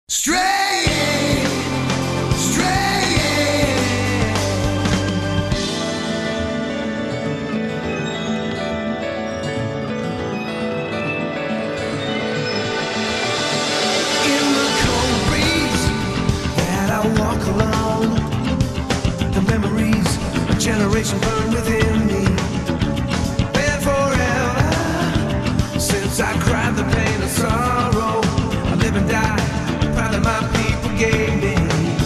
Straying, straying. In the cold breeze that I walk alone, the memories of generation burn within me. Been forever since I cried the pain of sorrow. I live and die, proud that my people gave me.